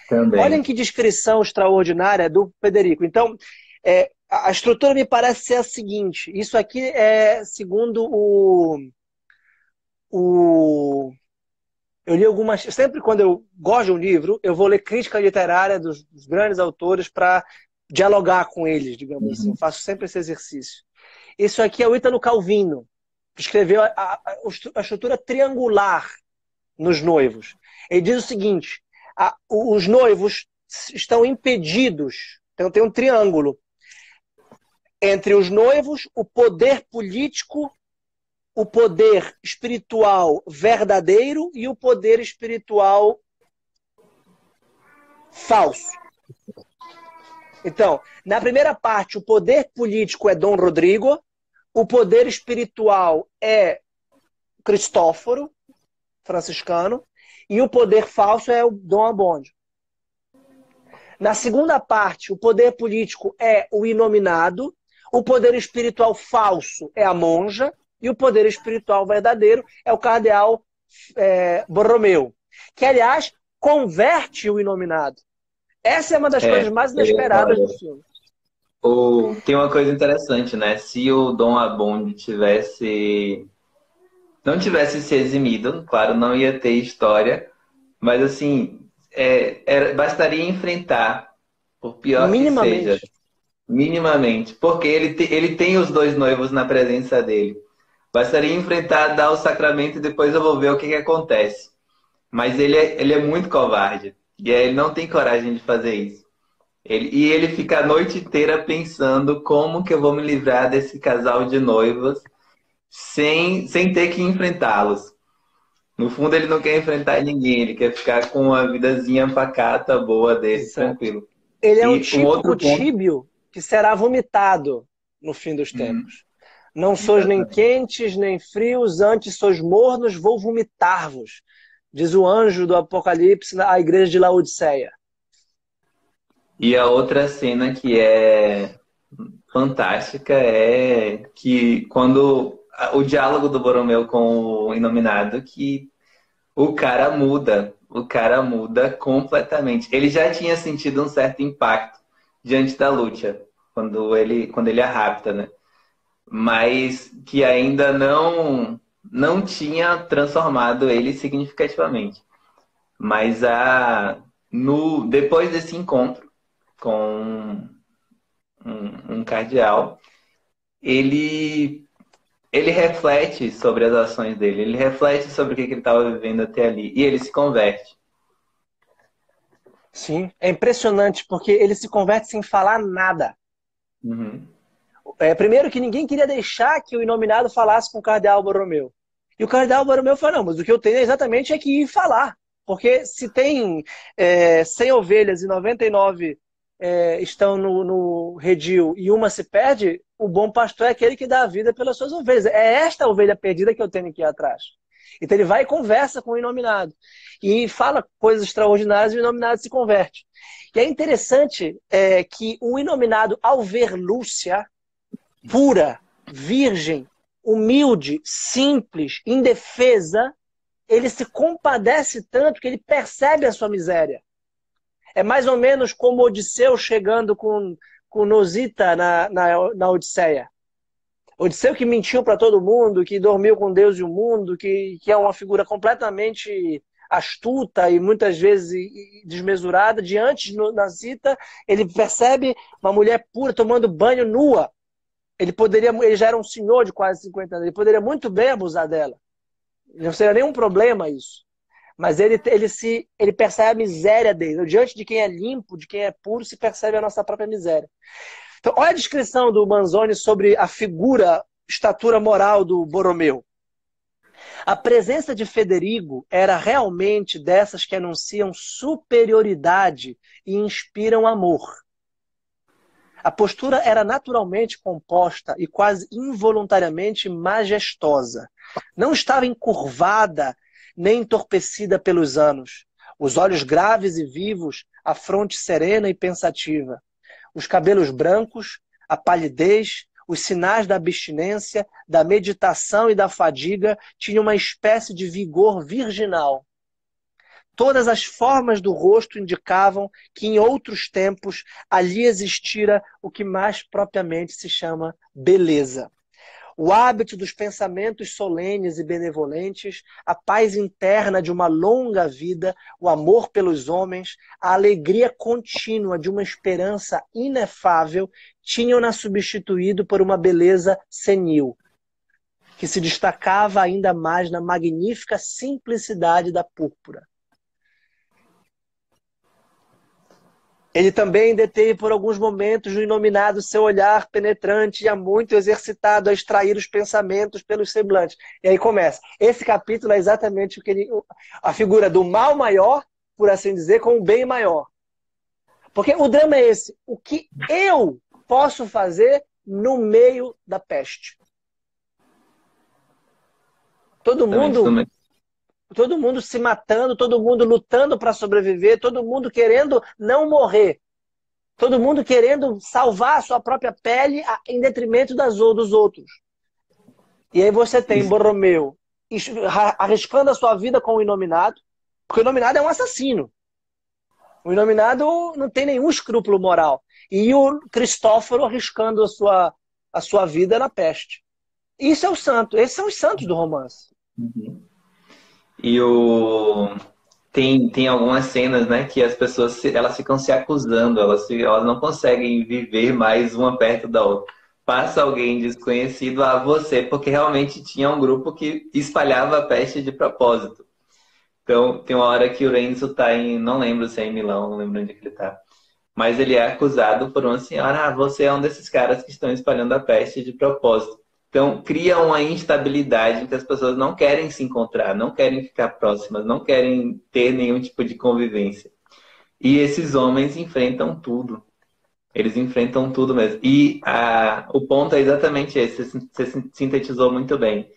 Também. Olhem que descrição extraordinária do Frederico. Então, a estrutura me parece ser a seguinte. Isso aqui é segundo eu li algumas... Sempre quando eu gosto de um livro, eu vou ler crítica literária dos grandes autores para dialogar com eles, digamos assim. Eu faço sempre esse exercício. Isso aqui é o Ítalo Calvino, que escreveu a estrutura triangular nos noivos. Ele diz o seguinte, os noivos estão impedidos, então tem um triângulo, entre os noivos, o poder político, o poder espiritual verdadeiro e o poder espiritual falso. Então, na primeira parte, o poder político é Dom Rodrigo, o poder espiritual é Cristóforo, franciscano, e o poder falso é o Dom Abbondio. Na segunda parte, o poder político é o inominado, o poder espiritual falso é a monja, e o poder espiritual verdadeiro é o cardeal Borromeu, que, aliás, converte o inominado. Essa é uma das coisas mais inesperadas do filme. Tem uma coisa interessante, né? Se o Dom Abbondio não tivesse se eximido, claro, não ia ter história, mas assim, bastaria enfrentar, por pior que seja, minimamente, porque ele tem os dois noivos na presença dele. Bastaria enfrentar, dar o sacramento e depois eu vou ver o que acontece. Mas ele é muito covarde. E aí ele não tem coragem de fazer isso. Ele fica a noite inteira pensando como que eu vou me livrar desse casal de noivos sem ter que enfrentá-los. No fundo, ele não quer enfrentar ninguém. Ele quer ficar com a vidazinha pacata, boa dele, tranquilo. Ele é um típico tíbio que será vomitado no fim dos tempos. Não sois nem quentes, nem frios, antes sois mornos, vou vomitar-vos. Diz o anjo do Apocalipse à igreja de Laodiceia. E a outra cena que é fantástica é que quando o diálogo do Borromeu com o Inominado, que o cara muda completamente. Ele já tinha sentido um certo impacto diante da Lúcia, quando ele a rapta, né? Mas que ainda não tinha transformado ele significativamente. Mas depois desse encontro, com um cardeal, ele reflete sobre as ações dele, ele reflete sobre o que ele estava vivendo até ali, e ele se converte. Sim, é impressionante, porque ele se converte sem falar nada. Uhum. Primeiro que ninguém queria deixar que o Inominado falasse com o cardeal Borromeu. E o cardeal Borromeu falou, não, mas o que eu tenho exatamente é que ir falar. Porque se tem 100 ovelhas e 99 estão no redil e uma se perde, o bom pastor é aquele que dá a vida pelas suas ovelhas. É esta ovelha perdida que eu tenho que ir atrás. Então ele vai e conversa com o Inominado. E fala coisas extraordinárias e o Inominado se converte. E é interessante que o Inominado, ao ver Lúcia, pura, virgem, humilde, simples, indefesa, ele se compadece tanto que ele percebe a sua miséria. É mais ou menos como Odisseu chegando com Nosita na Odisseia. Odisseu que mentiu para todo mundo, que dormiu com Deus e o mundo, que é uma figura completamente astuta e muitas vezes desmesurada. Diante de Nosita, ele percebe uma mulher pura tomando banho nua. Ele já era um senhor de quase 50 anos, ele poderia muito bem abusar dela. Não seria nenhum problema isso. Mas ele percebe a miséria dele. Diante de quem é limpo, de quem é puro, se percebe a nossa própria miséria. Então, olha a descrição do Manzoni sobre a figura, estatura moral do Borromeu. A presença de Federigo era realmente dessas que anunciam superioridade e inspiram amor. A postura era naturalmente composta e quase involuntariamente majestosa. Não estava encurvada nem entorpecida pelos anos. Os olhos graves e vivos, a fronte serena e pensativa. Os cabelos brancos, a palidez, os sinais da abstinência, da meditação e da fadiga tinham uma espécie de vigor virginal. Todas as formas do rosto indicavam que em outros tempos ali existira o que mais propriamente se chama beleza. O hábito dos pensamentos solenes e benevolentes, a paz interna de uma longa vida, o amor pelos homens, a alegria contínua de uma esperança inefável tinham-na substituído por uma beleza senil, que se destacava ainda mais na magnífica simplicidade da púrpura. Ele também deteve por alguns momentos no Inominado seu olhar penetrante e há muito exercitado a extrair os pensamentos pelos semblantes. E aí começa. Esse capítulo é exatamente a figura do mal maior, por assim dizer, com o bem maior. Porque o drama é esse. O que eu posso fazer no meio da peste? Todo mundo se matando, todo mundo lutando para sobreviver, todo mundo querendo não morrer. Todo mundo querendo salvar a sua própria pele em detrimento dos outros. E aí você tem Borromeu arriscando a sua vida com o Inominado, porque o Inominado é um assassino. O Inominado não tem nenhum escrúpulo moral. E o Cristóforo arriscando a sua vida na peste. Isso é o santo. Esses são os santos do romance. Uhum. E tem algumas cenas, né, que as pessoas elas ficam se acusando, elas não conseguem viver mais uma perto da outra. Passa alguém desconhecido a você, porque realmente tinha um grupo que espalhava a peste de propósito. Então, tem uma hora que o Renzo está não lembro se é em Milão, não lembro onde ele está. Mas ele é acusado por uma senhora, você é um desses caras que estão espalhando a peste de propósito. Então, cria uma instabilidade em que as pessoas não querem se encontrar, não querem ficar próximas, não querem ter nenhum tipo de convivência. E esses homens enfrentam tudo. Eles enfrentam tudo mesmo. E o ponto é exatamente esse, você sintetizou muito bem.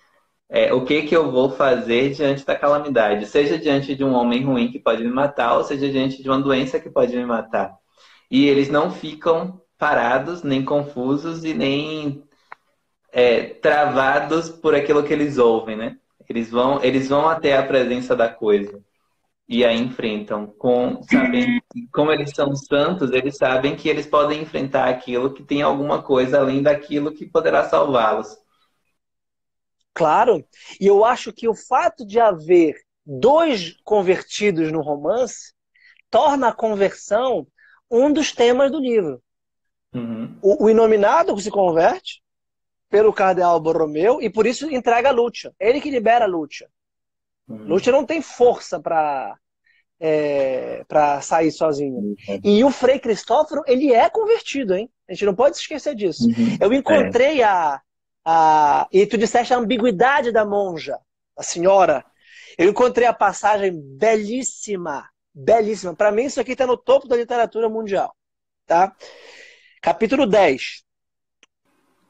O que eu vou fazer diante da calamidade? Seja diante de um homem ruim que pode me matar, ou seja diante de uma doença que pode me matar. E eles não ficam parados, nem confusos e nem travados por aquilo que eles ouvem, né? Eles vão até a presença da coisa e a enfrentam. Sabendo como eles são santos, eles sabem que eles podem enfrentar aquilo que tem alguma coisa além daquilo que poderá salvá-los. Claro, e eu acho que o fato de haver 2 convertidos no romance torna a conversão um dos temas do livro. Uhum. O Inominado se converte pelo cardeal Borromeu e por isso entrega a Lúcia. Ele que libera a Lúcia. Uhum. Lúcia não tem força para sair sozinha. E o Frei Cristóforo, ele é convertido, hein? A gente não pode se esquecer disso. Uhum. Eu encontrei e tu disseste a ambiguidade da monja, a senhora. Eu encontrei a passagem belíssima, belíssima. Para mim, isso aqui está no topo da literatura mundial. Tá? Capítulo 10.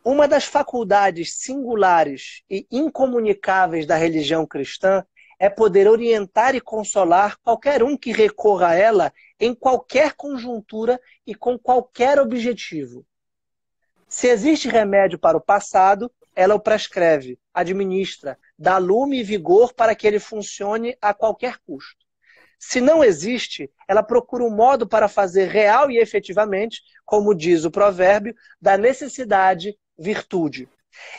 Uma das faculdades singulares e incomunicáveis da religião cristã é poder orientar e consolar qualquer um que recorra a ela em qualquer conjuntura e com qualquer objetivo. Se existe remédio para o passado, ela o prescreve, administra, dá lume e vigor para que ele funcione a qualquer custo. Se não existe, ela procura um modo para fazer real e efetivamente, como diz o provérbio, da necessidade, virtude.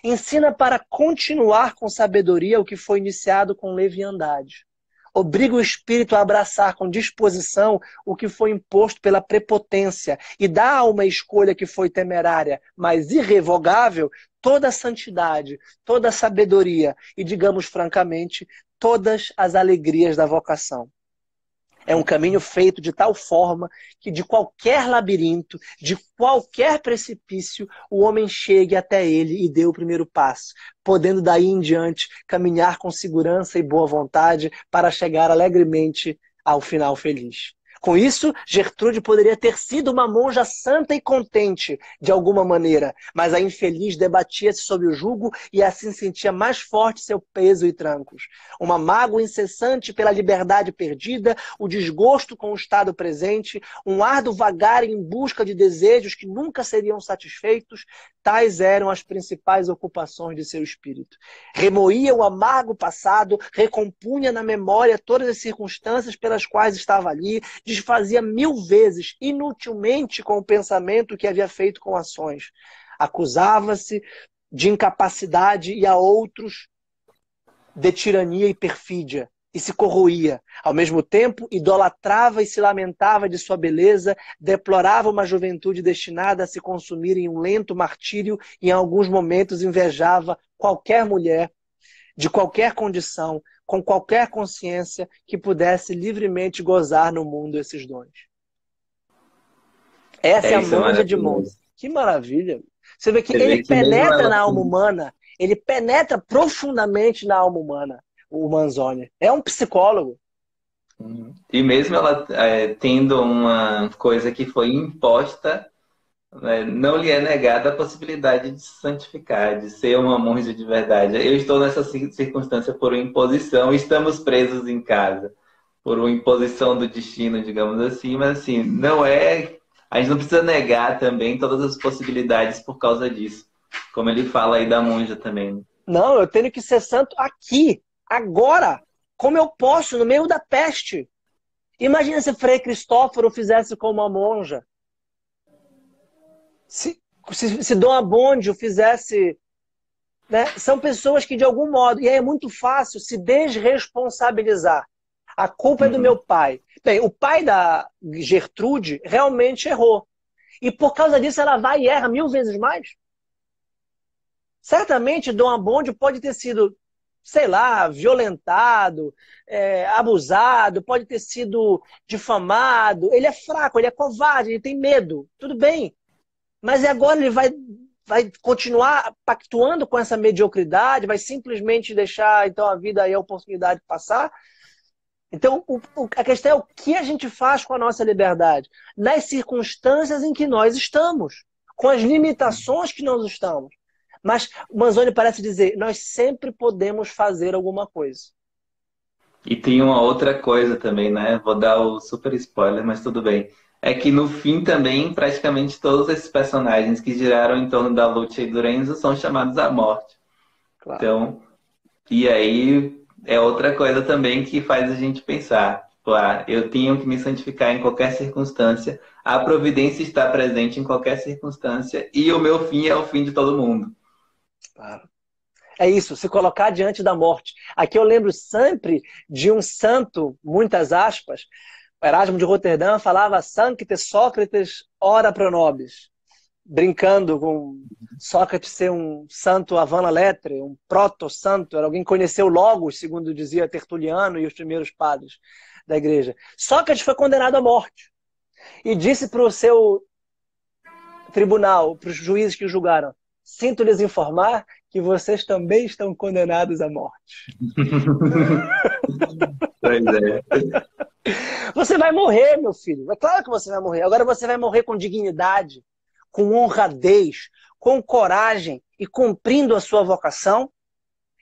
Ensina para continuar com sabedoria o que foi iniciado com leviandade. Obriga o espírito a abraçar com disposição o que foi imposto pela prepotência e dá a uma escolha que foi temerária, mas irrevogável, toda a santidade, toda a sabedoria e, digamos francamente, todas as alegrias da vocação. É um caminho feito de tal forma que de qualquer labirinto, de qualquer precipício, o homem chegue até ele e dê o primeiro passo, podendo daí em diante caminhar com segurança e boa vontade para chegar alegremente ao final feliz. Com isso, Gertrude poderia ter sido uma monja santa e contente, de alguma maneira, mas a infeliz debatia-se sob o jugo e assim sentia mais forte seu peso e trancos. Uma mágoa incessante pela liberdade perdida, o desgosto com o estado presente, um árduo vagar em busca de desejos que nunca seriam satisfeitos, tais eram as principais ocupações de seu espírito. Remoía o amargo passado, recompunha na memória todas as circunstâncias pelas quais estava ali, desfazia 1000 vezes, inutilmente, com o pensamento que havia feito com ações. Acusava-se de incapacidade e a outros de tirania e perfídia, e se corroía. Ao mesmo tempo, idolatrava e se lamentava de sua beleza, deplorava uma juventude destinada a se consumir em um lento martírio e em alguns momentos invejava qualquer mulher, de qualquer condição, com qualquer consciência que pudesse livremente gozar no mundo esses dons. Essa é a Isso é monja de Monza. maravilhoso. Que maravilha. Você vê que Você ele vê que mesmo penetra ela na alma assim, humana, ele penetra profundamente na alma humana, o Manzoni. É um psicólogo. e mesmo ela tendo uma coisa que foi imposta, né, não lhe é negada a possibilidade de se santificar, de ser uma monja de verdade. Eu estou nessa circunstância por uma imposição, estamos presos em casa por uma imposição do destino, digamos assim, mas assim, não é. A gente não precisa negar também todas as possibilidades por causa disso. Como ele fala aí da monja também, né? Não, eu tenho que ser santo aqui, agora. Como eu posso, no meio da peste. Imagina se Frei Cristóforo fizesse como uma monja. Se Dom Abbondio fizesse... Né? São pessoas que, de algum modo... E aí é muito fácil se desresponsabilizar. A culpa é do meu Uhum. pai. Bem, o pai da Gertrude realmente errou. E por causa disso ela vai e erra 1000 vezes mais. Certamente Dom Abbondio pode ter sido, sei lá, violentado, abusado, pode ter sido difamado. Ele é fraco, ele é covarde, ele tem medo. Tudo bem. Mas agora ele vai continuar pactuando com essa mediocridade, vai simplesmente deixar então a vida e a oportunidade passar. Então, a questão é o que a gente faz com a nossa liberdade nas circunstâncias em que nós estamos, com as limitações que nós estamos. Mas o Manzoni parece dizer, nós sempre podemos fazer alguma coisa. E tem uma outra coisa também, né? Vou dar o super spoiler, mas tudo bem. É que no fim também, praticamente todos esses personagens que giraram em torno da Lúcia e do Renzo são chamados à morte. Claro. Então, e aí é outra coisa também que faz a gente pensar. Tipo, eu tenho que me santificar em qualquer circunstância. A providência está presente em qualquer circunstância. E o meu fim é o fim de todo mundo. Claro. É isso, se colocar diante da morte. Aqui eu lembro sempre de um santo, muitas aspas, O Erasmo de Roterdã falava Sancte Sócrates ora pro nobis, brincando com Sócrates ser um santo avant la lettre, um proto-santo, era alguém que conheceu Logos, segundo dizia Tertuliano e os primeiros padres da igreja. Sócrates foi condenado à morte e disse para o seu tribunal, para os juízes que o julgaram: sinto lhes informar que vocês também estão condenados à morte. Pois é. Você vai morrer, meu filho. É claro que você vai morrer. Agora você vai morrer com dignidade, com honradez, com coragem e cumprindo a sua vocação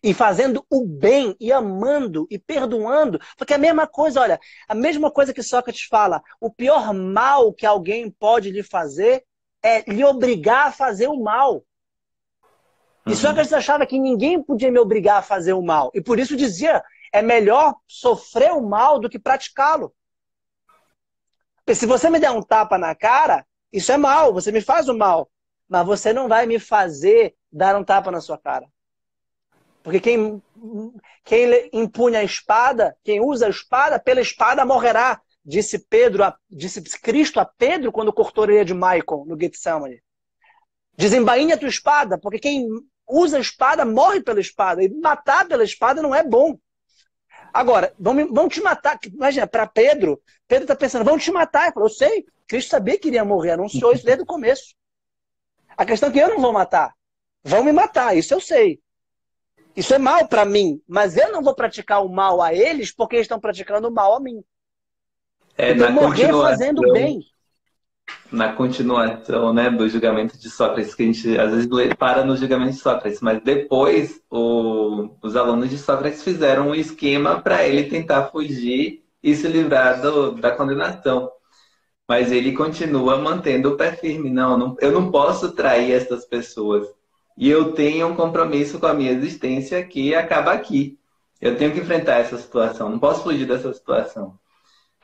e fazendo o bem e amando e perdoando. Porque a mesma coisa, olha, a mesma coisa que Sócrates fala, o pior mal que alguém pode lhe fazer é lhe obrigar a fazer o mal. E Sócrates achava que ninguém podia me obrigar a fazer o mal. E por isso dizia, é melhor sofrer o mal do que praticá-lo. Porque se você me der um tapa na cara, isso é mal, você me faz o mal. Mas você não vai me fazer dar um tapa na sua cara. Porque quem empunha a espada, quem usa a espada, pela espada morrerá. Disse Cristo a Pedro quando cortou a orelha de Maicon no Getsemane. Desembainha a tua espada, porque quem usa a espada morre pela espada. E matar pela espada não é bom. Agora, vão te matar. Imagina, para Pedro está pensando, vão te matar. Ele falou, eu sei, Cristo sabia que iria morrer, anunciou isso desde o começo. A questão é que eu não vou matar. Vão me matar, isso eu sei. Isso é mal para mim, mas eu não vou praticar o mal a eles porque eles estão praticando o mal a mim. Então morrer fazendo bem. Na continuação, né, do julgamento de Sócrates, que a gente às vezes para no julgamento de Sócrates, mas depois os alunos de Sócrates fizeram um esquema para ele tentar fugir e se livrar da condenação. Mas ele continua mantendo o pé firme. Não, eu não posso trair essas pessoas. E eu tenho um compromisso com a minha existência que acaba aqui. Eu tenho que enfrentar essa situação, não posso fugir dessa situação.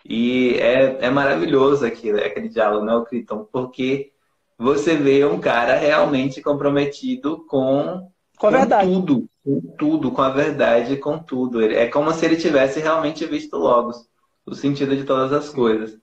E é maravilhoso aquele diálogo, né, Criton? Porque você vê um cara realmente comprometido com a verdade. Com a verdade, com tudo. É como se ele tivesse realmente visto Logos, o sentido de todas as coisas.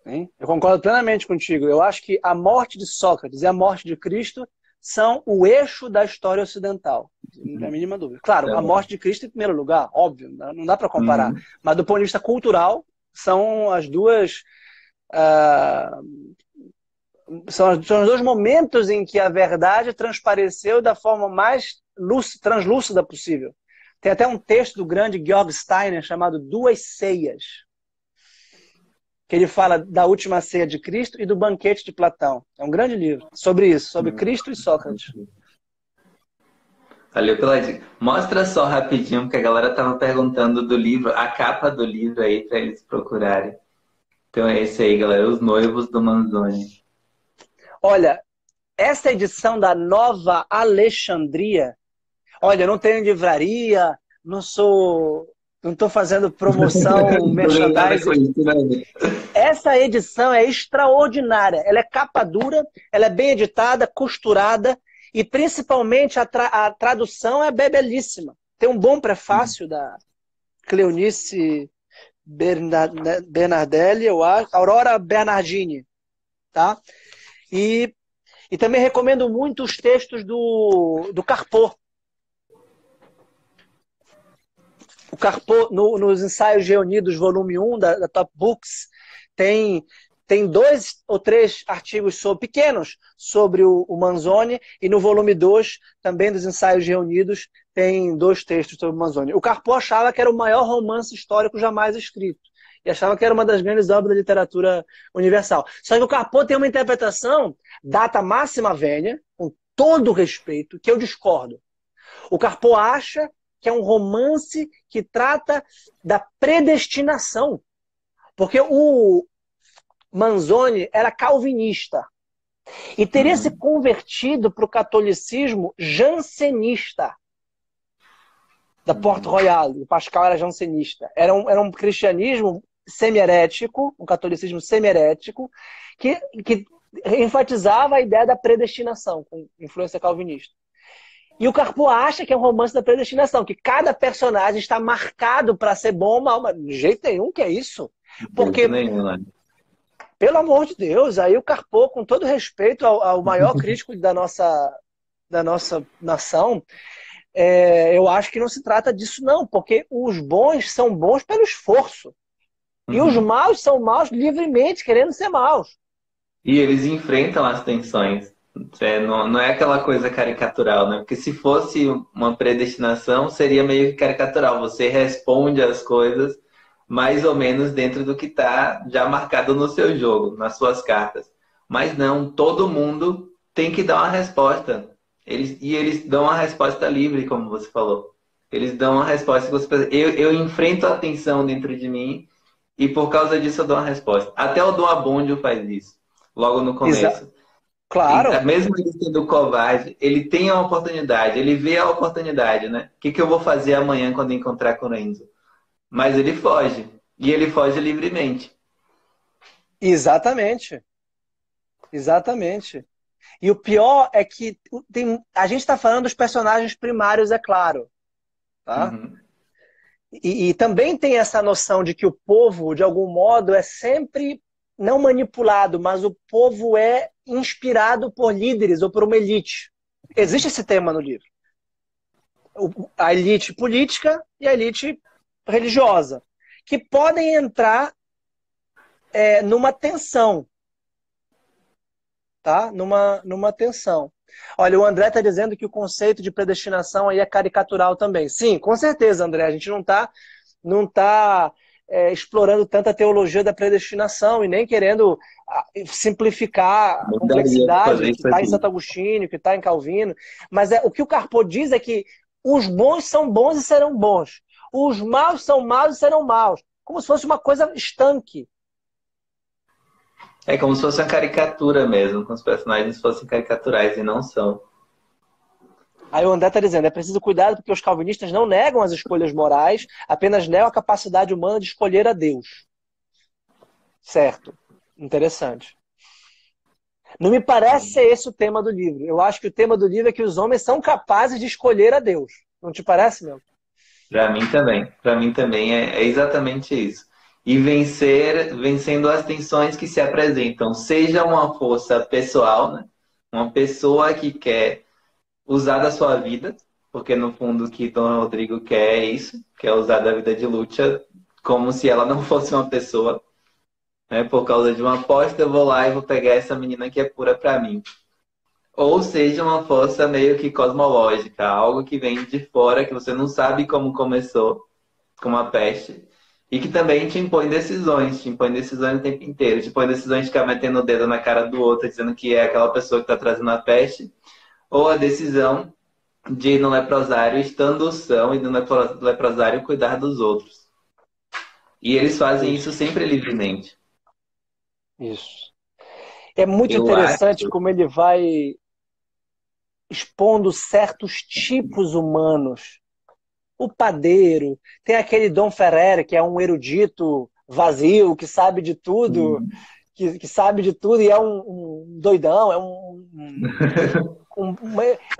Eu concordo plenamente contigo. Eu acho que a morte de Sócrates e a morte de Cristo são o eixo da história ocidental. Não tem a mínima dúvida. Claro, a morte de Cristo em primeiro lugar, óbvio, não dá para comparar. Mas do ponto de vista cultural, são as duas... são os dois momentos em que a verdade transpareceu da forma mais translúcida possível. Tem até um texto do grande Georg Steiner chamado Duas Ceias, que ele fala da última ceia de Cristo e do banquete de Platão. É um grande livro sobre isso, sobre Cristo e Sócrates. Valeu pela dica. Mostra só rapidinho, porque a galera estava perguntando do livro, a capa do livro aí, para eles procurarem. Então é esse aí, galera, Os Noivos do Manzoni. Olha, essa edição da Nova Alexandria, olha, eu não tenho livraria, não estou fazendo promoção, merchandising. Essa edição é extraordinária. Ela é capa dura, ela é bem editada, costurada e principalmente a tradução é belíssima. Tem um bom prefácio da Cleonice Bernardelli, eu acho, Aurora Bernardini, tá? E também recomendo muito os textos do Carpo. O Carpo, nos Ensaios Reunidos, volume 1 da Top Books, tem 2 ou 3 artigos pequenos sobre o Manzoni, e no volume 2, também dos Ensaios Reunidos, tem 2 textos sobre o Manzoni. O Carpo achava que era o maior romance histórico jamais escrito, e achava que era uma das grandes obras da literatura universal. Só que o Carpo tem uma interpretação, data máxima vênia, com todo o respeito, que eu discordo. O Carpo acha que é um romance que trata da predestinação. Porque o Manzoni era calvinista e teria se convertido para o catolicismo jansenista da Port-Royal. O Pascal era jansenista. Era um cristianismo semi-herético, um catolicismo semi-herético, que enfatizava a ideia da predestinação, com influência calvinista. E o Carpo acha que é um romance da predestinação, que cada personagem está marcado para ser bom ou mal, mas de jeito nenhum que é isso. De jeito Porque, nenhum, né? pelo amor de Deus, aí o Carpo, com todo respeito ao maior crítico da nossa nação, eu acho que não se trata disso, não, porque os bons são bons pelo esforço. E os Uhum. maus são maus livremente, querendo ser maus. E eles enfrentam as tensões. Não é aquela coisa caricatural, né? Porque se fosse uma predestinação, seria meio que caricatural. Você responde as coisas mais ou menos dentro do que está já marcado no seu jogo, nas suas cartas. Mas não, todo mundo tem que dar uma resposta. Eles dão uma resposta livre, como você falou. Eles dão uma resposta que você pensa, eu enfrento a tensão dentro de mim e por causa disso eu dou uma resposta. Até o Dom Abondio faz isso, logo no começo. Claro, Mesmo ele sendo covarde, ele tem a oportunidade, ele vê a oportunidade, né? O que, que eu vou fazer amanhã quando encontrar com o Renzo? Mas ele foge. E ele foge livremente. exatamente. Exatamente. E o pior é que a gente está falando dos personagens primários, é claro. Tá? Uhum. E também tem essa noção de que o povo, de algum modo, é sempre não manipulado, mas o povo é inspirado por líderes ou por uma elite. Existe esse tema no livro. A elite política e a elite religiosa, que podem entrar numa tensão, tá? Numa tensão. Olha, o André está dizendo que o conceito de predestinação aí é caricatural também. Sim, com certeza, André. A gente não tá explorando tanta teologia da predestinação e nem querendo simplificar a Não daria pra complexidade fazer que isso está em aqui. Santo Agostinho, que está em Calvino. Mas o que o Carpo diz é que os bons são bons e serão bons. Os maus são maus e serão maus. Como se fosse uma coisa estanque. É como se fosse uma caricatura mesmo, como se os personagens fossem caricaturais e não são. Aí o André está dizendo, é preciso cuidado porque os calvinistas não negam as escolhas morais, apenas negam a capacidade humana de escolher a Deus. Certo. Interessante. Não me parece ser esse o tema do livro. Eu acho que o tema do livro é que os homens são capazes de escolher a Deus. Não te parece, meu? Para mim também. Para mim também é exatamente isso. E vencendo as tensões que se apresentam, seja uma força pessoal, né? Uma pessoa que quer usar da sua vida, porque no fundo o que Dom Rodrigo quer é isso, quer usar da vida de Lúcia como se ela não fosse uma pessoa, né? Por causa de uma aposta, eu vou lá e vou pegar essa menina que é pura para mim. Ou seja, uma força meio que cosmológica, algo que vem de fora, que você não sabe como começou, como a peste, e que também te impõe decisões o tempo inteiro, te impõe decisões de ficar metendo o dedo na cara do outro, dizendo que é aquela pessoa que está trazendo a peste, ou a decisão de ir no leprosário, estando são, e no leprosário cuidar dos outros. E eles fazem isso Isso. sempre livremente. Isso. É muito Eu acho. interessante como ele vai expondo certos tipos humanos. O padeiro, tem aquele Dom Ferrer, que é um erudito vazio, que sabe de tudo, que sabe de tudo e é um doidão, eu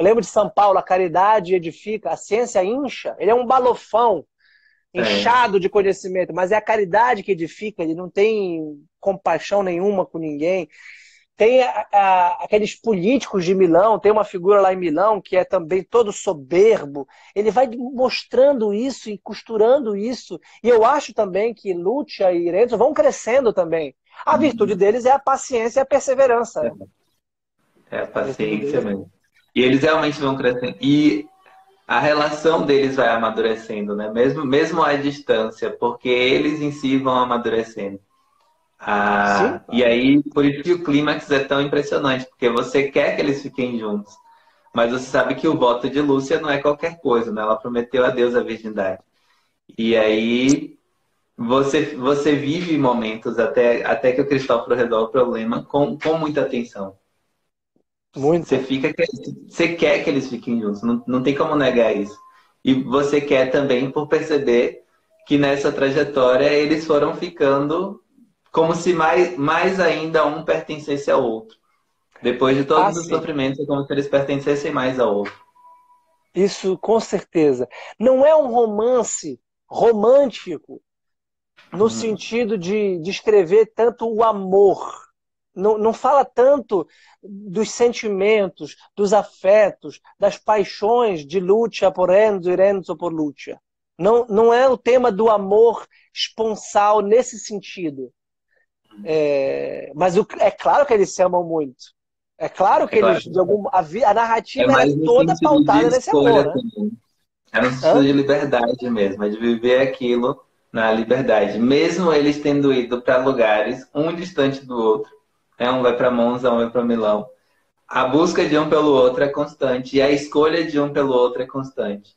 lembro de São Paulo, a caridade edifica, a ciência incha, ele é um balofão, É, inchado de conhecimento, mas é a caridade que edifica, ele não tem compaixão nenhuma com ninguém. Tem aqueles políticos de Milão, tem uma figura lá em Milão que é também todo soberbo. Ele vai mostrando isso e costurando isso. E eu acho também que Lúcia e Renzo vão crescendo também. A virtude deles é a paciência e a perseverança. Né? é a A virtude paciência deles. mesmo. E eles realmente vão crescendo. E a relação deles vai amadurecendo, né? Mesmo à distância, porque eles em si vão amadurecendo. Sim, E aí, por isso que o clímax é tão impressionante, porque você quer que eles fiquem juntos, mas você sabe que o voto de Lúcia não é qualquer coisa, né? Ela prometeu a Deus a virgindade. E aí você vive momentos até que o Cristóforo resolve o problema com muita atenção. Você muita. fica, você quer que eles fiquem juntos, não tem como negar isso. E você quer também por perceber que nessa trajetória eles foram ficando como se mais ainda um pertencesse ao outro. Depois de Ah, todos os sim. sofrimentos, é como se eles pertencessem mais ao outro. Isso com certeza. Não é um romance romântico, no sentido de descrever tanto o amor. Não fala tanto dos sentimentos, dos afetos, das paixões de Lucia por Enzo e Renzo por Lucia. Não é o tema do amor esponsal nesse sentido. Mas é claro que eles se amam muito. É claro que eles, a narrativa era mais no toda sentido de pautada nesse escolha amor, né? também. É no sentido de liberdade mesmo, é de viver aquilo na liberdade. Mesmo eles tendo ido para lugares, um distante do outro. Um vai para Monza, um vai para Milão. A busca de um pelo outro é constante e a escolha de um pelo outro é constante.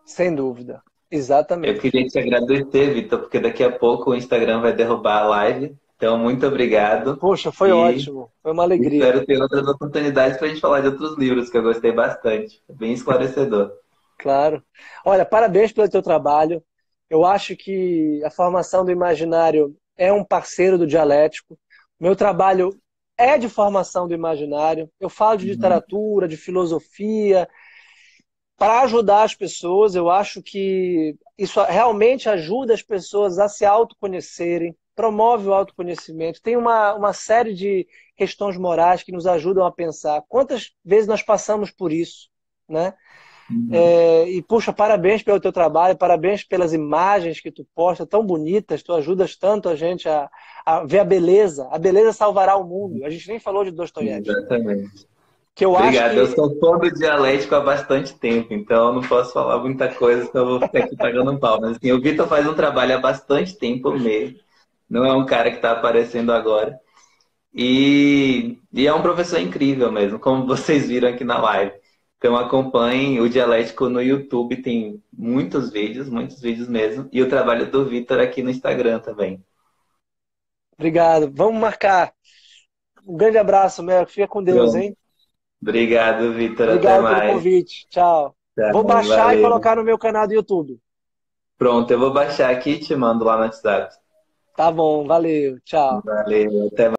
Sem dúvida. Eu Exatamente. queria te agradecer, Vitor, porque daqui a pouco o Instagram vai derrubar a live. Então, muito obrigado. Poxa, foi E ótimo. Foi uma alegria. espero ter outras oportunidades para a gente falar de outros livros, que eu gostei bastante. Bem esclarecedor. Claro. Olha, parabéns pelo teu trabalho. Eu acho que a formação do imaginário é um parceiro do dialético. Meu trabalho é de formação do imaginário. Eu falo de literatura, de filosofia, para ajudar as pessoas. Eu acho que isso realmente ajuda as pessoas a se autoconhecerem, promove o autoconhecimento. Tem uma série de questões morais que nos ajudam a pensar. Quantas vezes nós passamos por isso, né? E, puxa, parabéns pelo teu trabalho, parabéns pelas imagens que tu posta, tão bonitas, tu ajudas tanto a gente a ver a beleza. A beleza salvará o mundo. A gente nem falou de Dostoiévski. Exatamente. Que eu acho Obrigado. Eu que... sou fã do dialético há bastante tempo, então eu não posso falar muita coisa, senão eu vou ficar aqui pagando um pau. Mas assim, o Vitor faz um trabalho há bastante tempo mesmo. Não é um cara que está aparecendo agora. E é um professor incrível mesmo, como vocês viram aqui na live. Então acompanhem o Dialético no YouTube, tem muitos vídeos mesmo. E o trabalho do Vitor aqui no Instagram também. Obrigado. Vamos marcar. Um grande abraço, Mel. Fica com Deus, Pronto. hein? Obrigado, Vitor. Até Obrigado pelo mais. convite. Tchau. Tá, Vou baixar e valeu. colocar no meu canal do YouTube. Pronto, eu vou baixar aqui e te mando lá no WhatsApp. Tá bom, valeu. Tchau. Valeu, até mais.